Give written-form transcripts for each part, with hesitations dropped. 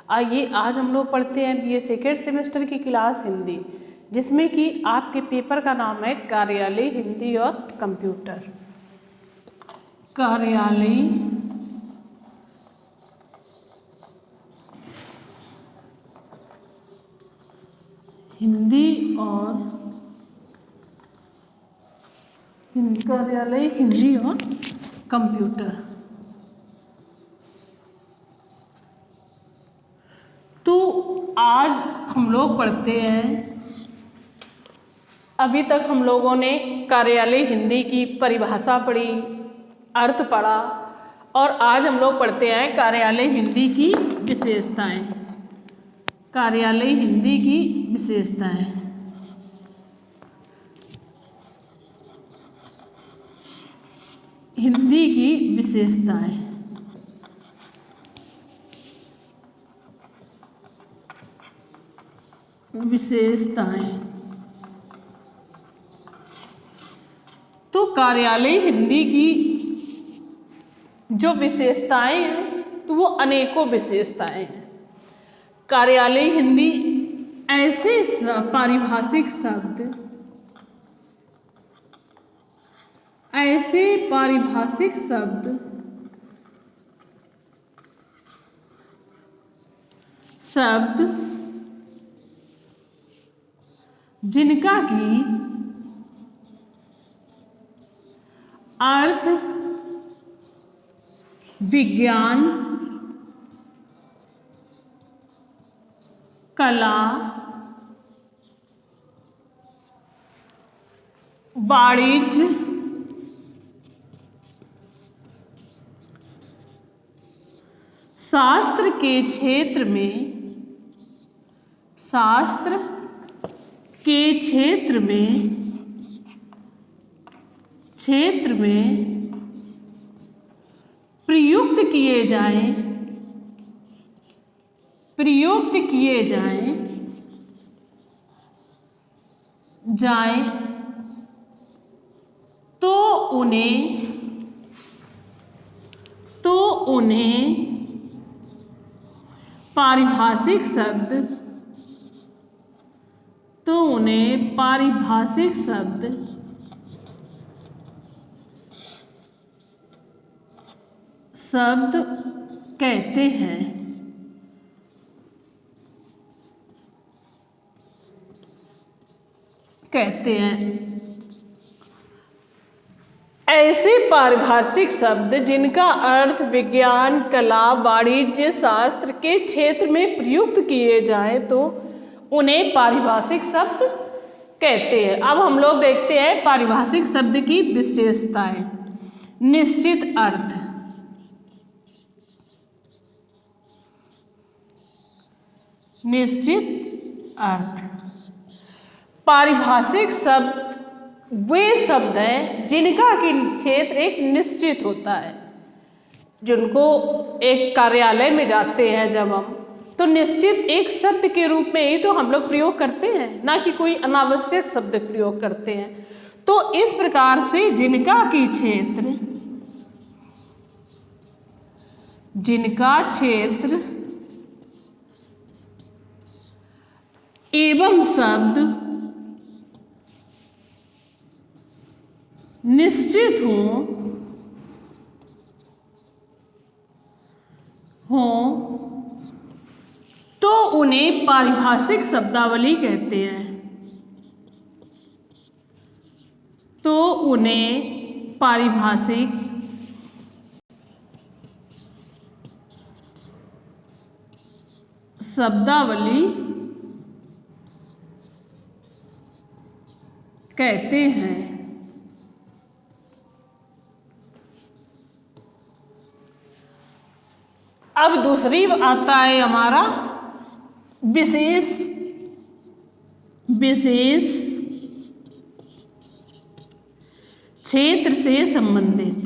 आइए आज हम लोग पढ़ते हैं बीए सेकेंड सेमेस्टर की क्लास हिंदी, जिसमें कि आपके पेपर का नाम है कार्यालय हिंदी और कंप्यूटर। कार्यालय हिंदी और कार्यालय हिंदी और कंप्यूटर। तो आज हम लोग पढ़ते हैं, अभी तक हम लोगों ने कार्यालय हिंदी की परिभाषा पढ़ी, अर्थ पढ़ा, और आज हम लोग पढ़ते हैं कार्यालय हिंदी की विशेषताएं। कार्यालय हिंदी की विशेषताएं। हिंदी की विशेषताएं। तो कार्यालय हिंदी की जो विशेषताएं हैं तो वो अनेकों विशेषताएं हैं। कार्यालय हिंदी ऐसे पारिभाषिक शब्द जिनका की अर्थ विज्ञान, कला, वाणिज्य, शास्त्र के क्षेत्र में प्रयुक्त किए जाएं तो उन्हें पारिभाषिक शब्द कहते हैं। ऐसे पारिभाषिक शब्द जिनका अर्थ विज्ञान, कला, वाणिज्य, शास्त्र के क्षेत्र में प्रयुक्त किए जाएं तो उन्हें पारिभाषिक शब्द कहते हैं। अब हम लोग देखते हैं पारिभाषिक शब्द की विशेषताएं। निश्चित अर्थ। पारिभाषिक शब्द वे शब्द हैं जिनका कि क्षेत्र एक निश्चित होता है, जिनको एक कार्यालय में जाते हैं जब हम, तो निश्चित एक सत्य के रूप में ही तो हम लोग प्रयोग करते हैं, ना कि कोई अनावश्यक शब्द प्रयोग करते हैं। तो इस प्रकार से जिनका क्षेत्र एवं शब्द निश्चित हो तो उन्हें पारिभाषिक शब्दावली कहते हैं। शब्दावली कहते हैं। अब दूसरी आता है हमारा विशेष क्षेत्र से संबंधित।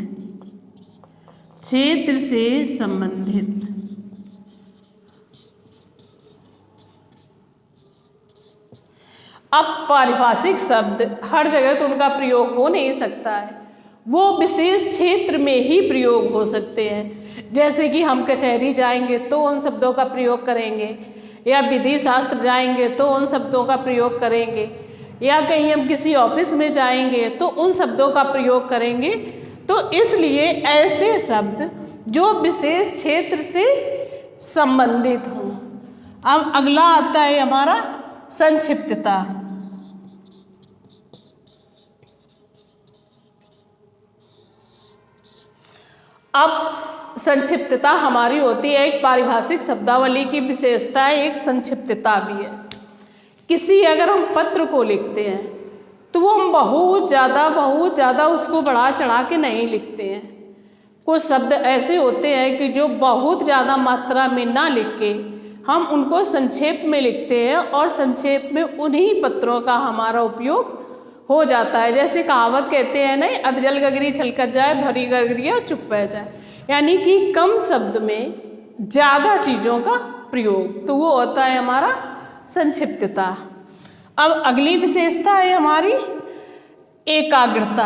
अब पारिभाषिक शब्द हर जगह तो उनका प्रयोग हो नहीं सकता है, वो विशेष क्षेत्र में ही प्रयोग हो सकते हैं। जैसे कि हम कचहरी जाएंगे तो उन शब्दों का प्रयोग करेंगे, या विधि शास्त्र जाएंगे तो उन शब्दों का प्रयोग करेंगे, या कहीं हम किसी ऑफिस में जाएंगे तो उन शब्दों का प्रयोग करेंगे। तो इसलिए ऐसे शब्द जो विशेष क्षेत्र से संबंधित हों। अब अगला आता है हमारा संक्षिप्तता। अब संक्षिप्तता हमारी होती है एक पारिभाषिक शब्दावली की विशेषता है, एक संक्षिप्तता भी है। किसी अगर हम पत्र को लिखते हैं तो वो हम बहुत ज़्यादा उसको बढ़ा चढ़ा के नहीं लिखते हैं। कुछ शब्द ऐसे होते हैं कि जो बहुत ज़्यादा मात्रा में ना लिख के हम उनको संक्षेप में लिखते हैं और संक्षेप में उन्हीं पत्रों का हमारा उपयोग हो जाता है। जैसे कहावत कहते हैं नहीं, अधजल गगरी छलकत जाए, भरी गगरिया चुप रह जाए, यानी कि कम शब्द में ज़्यादा चीज़ों का प्रयोग, तो वो होता है हमारा संक्षिप्तता। अब अगली विशेषता है हमारी एकाग्रता।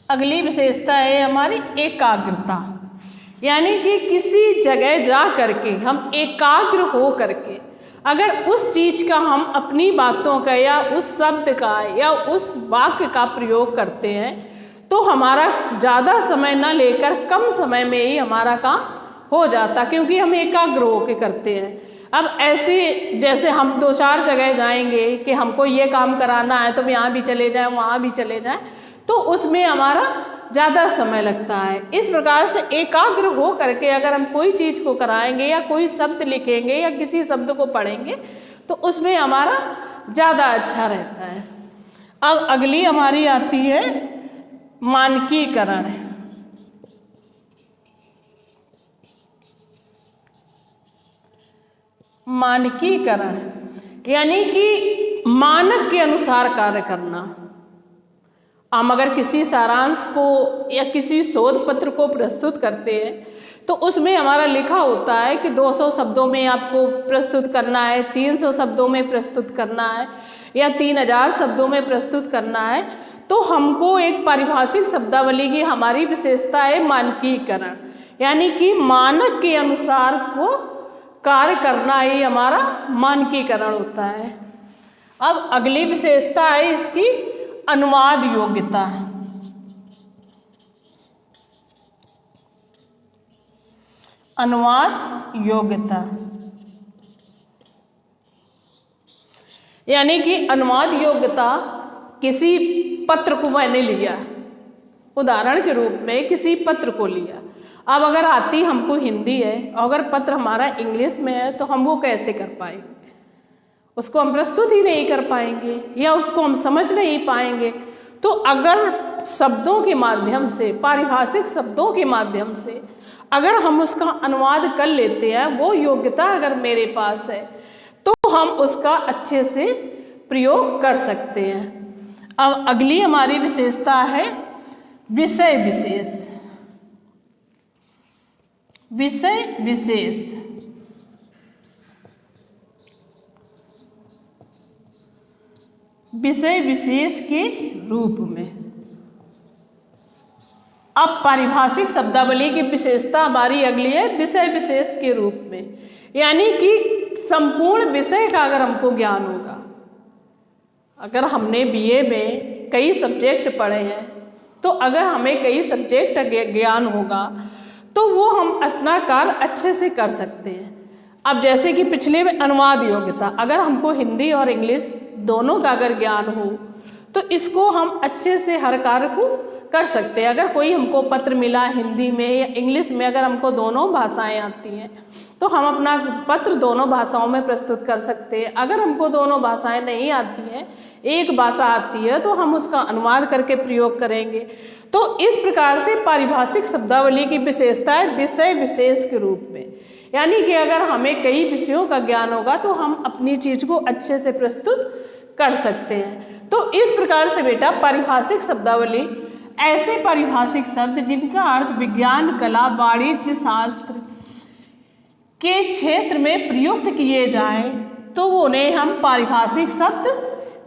अगली विशेषता है हमारी एकाग्रता, यानी कि किसी जगह जा करके हम एकाग्र हो करके अगर उस चीज़ का हम अपनी बातों का या उस शब्द का या उस वाक्य का प्रयोग करते हैं तो हमारा ज़्यादा समय ना लेकर कम समय में ही हमारा काम हो जाता, क्योंकि हम एकाग्र होकर करते हैं। अब ऐसे जैसे हम 2-4 जगह जाएंगे कि हमको ये काम कराना है तो हम यहाँ भी चले जाएं, वहाँ भी चले जाएं, तो उसमें हमारा ज़्यादा समय लगता है। इस प्रकार से एकाग्र हो करके अगर हम कोई चीज़ को कराएंगे या कोई शब्द लिखेंगे या किसी शब्द को पढ़ेंगे तो उसमें हमारा ज़्यादा अच्छा रहता है। अब अगली हमारी आती है मानकीकरण। मानकीकरण यानी कि मानक के अनुसार कार्य करना। हम अगर किसी सारांश को या किसी शोध पत्र को प्रस्तुत करते हैं तो उसमें हमारा लिखा होता है कि 200 शब्दों में आपको प्रस्तुत करना है, 300 शब्दों में प्रस्तुत करना है या 3000 शब्दों में प्रस्तुत करना है। तो हमको एक पारिभाषिक शब्दावली की हमारी विशेषता है मानकीकरण, यानी कि मानक के अनुसार को कार्य करना ही हमारा मानकीकरण होता है। अब अगली विशेषता है इसकी अनुवाद योग्यता। अनुवाद योग्यता यानी कि अनुवाद योग्यता, किसी पत्र को मैंने लिया, उदाहरण के रूप में किसी पत्र को लिया। अब अगर आती हमको हिंदी है और अगर पत्र हमारा इंग्लिश में है तो हम वो कैसे कर पाएंगे? उसको हम प्रस्तुत ही नहीं कर पाएंगे या उसको हम समझ नहीं पाएंगे। तो अगर शब्दों के माध्यम से, पारिभाषिक शब्दों के माध्यम से अगर हम उसका अनुवाद कर लेते हैं, वो योग्यता अगर मेरे पास है तो हम उसका अच्छे से प्रयोग कर सकते हैं। अब अगली हमारी विशेषता है विषय विशेष। विषय विशेष विषय विशेष के रूप में। अब पारिभाषिक शब्दावली की विशेषता हमारी अगली है विषय विशेष के रूप में, यानी कि संपूर्ण विषय का अगर हमको ज्ञान होगा। अगर हमने बीए में कई सब्जेक्ट पढ़े हैं तो अगर हमें कई सब्जेक्ट ज्ञान होगा तो वो हम अपना कार्य अच्छे से कर सकते हैं। अब जैसे कि पिछले में अनुवाद योग्यता, अगर हमको हिंदी और इंग्लिश दोनों का अगर ज्ञान हो तो इसको हम अच्छे से हर कार्य को कर सकते हैं। अगर कोई हमको पत्र मिला हिंदी में या इंग्लिश में, अगर हमको दोनों भाषाएं आती हैं तो हम अपना पत्र दोनों भाषाओं में प्रस्तुत कर सकते हैं। अगर हमको दोनों भाषाएं नहीं आती हैं, एक भाषा आती है, तो हम उसका अनुवाद करके प्रयोग करेंगे। तो इस प्रकार से पारिभाषिक शब्दावली की विशेषता है विषय विशेष के रूप में, यानी कि अगर हमें कई विषयों का ज्ञान होगा तो हम अपनी चीज को अच्छे से प्रस्तुत कर सकते हैं। तो इस प्रकार से बेटा पारिभाषिक शब्दावली ऐसे पारिभाषिक शब्द जिनका अर्थ विज्ञान, कला, वाणिज्य, शास्त्र के क्षेत्र में प्रयुक्त किए जाएं तो उन्हें हम पारिभाषिक शब्द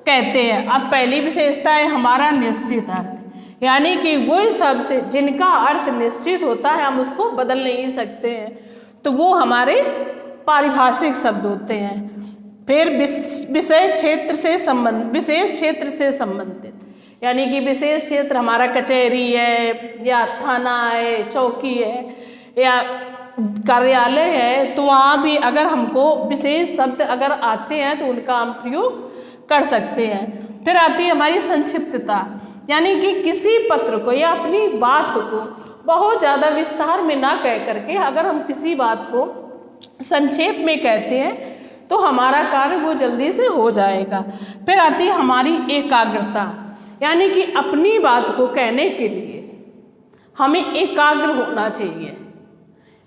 कहते हैं। अब पहली विशेषता है हमारा निश्चित अर्थ, यानी कि वही शब्द जिनका अर्थ निश्चित होता है हम उसको बदल नहीं सकते हैं, तो वो हमारे पारिभाषिक शब्द होते हैं। फिर विशेष क्षेत्र से संबंधित, यानी कि विशेष क्षेत्र हमारा कचहरी है या थाना है, चौकी है या कार्यालय है, तो वहाँ भी अगर हमको विशेष शब्द अगर आते हैं तो उनका हम प्रयोग कर सकते हैं। फिर आती है हमारी संक्षिप्तता, यानी कि किसी पत्र को या अपनी बात को बहुत ज़्यादा विस्तार में ना कह करके अगर हम किसी बात को संक्षेप में कहते हैं तो हमारा कार्य वो जल्दी से हो जाएगा। फिर आती है हमारी एकाग्रता, यानी कि अपनी बात को कहने के लिए हमें एकाग्र होना चाहिए,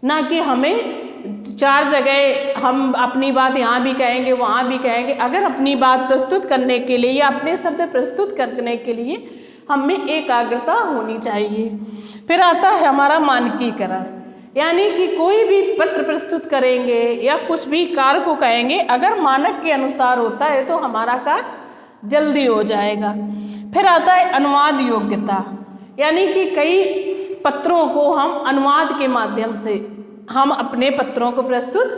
ना कि हमें चार जगह हम अपनी बात यहाँ भी कहेंगे वहाँ भी कहेंगे। अगर अपनी बात प्रस्तुत करने के लिए या अपने शब्द प्रस्तुत करने के लिए हमें एकाग्रता होनी चाहिए। फिर आता है हमारा मानकीकरण, यानी कि कोई भी पत्र प्रस्तुत करेंगे या कुछ भी कार्य को कहेंगे अगर मानक के अनुसार होता है तो हमारा कार्य जल्दी हो जाएगा। फिर आता है अनुवाद योग्यता, यानी कि कई पत्रों को हम अनुवाद के माध्यम से हम अपने पत्रों को प्रस्तुत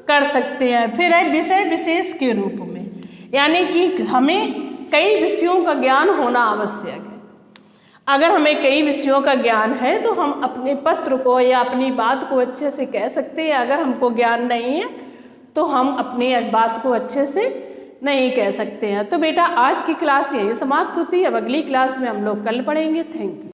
कर सकते हैं। फिर है विषय विशेष के रूप में, यानी कि हमें कई विषयों का ज्ञान होना आवश्यक है। अगर हमें कई विषयों का ज्ञान है तो हम अपने पत्र को या अपनी बात को अच्छे से कह सकते हैं। अगर हमको ज्ञान नहीं है तो हम अपनी बात को अच्छे से नहीं कह सकते हैं। तो बेटा आज की क्लास यही समाप्त होती है। अब अगली क्लास में हम लोग कल पढ़ेंगे। Thank you.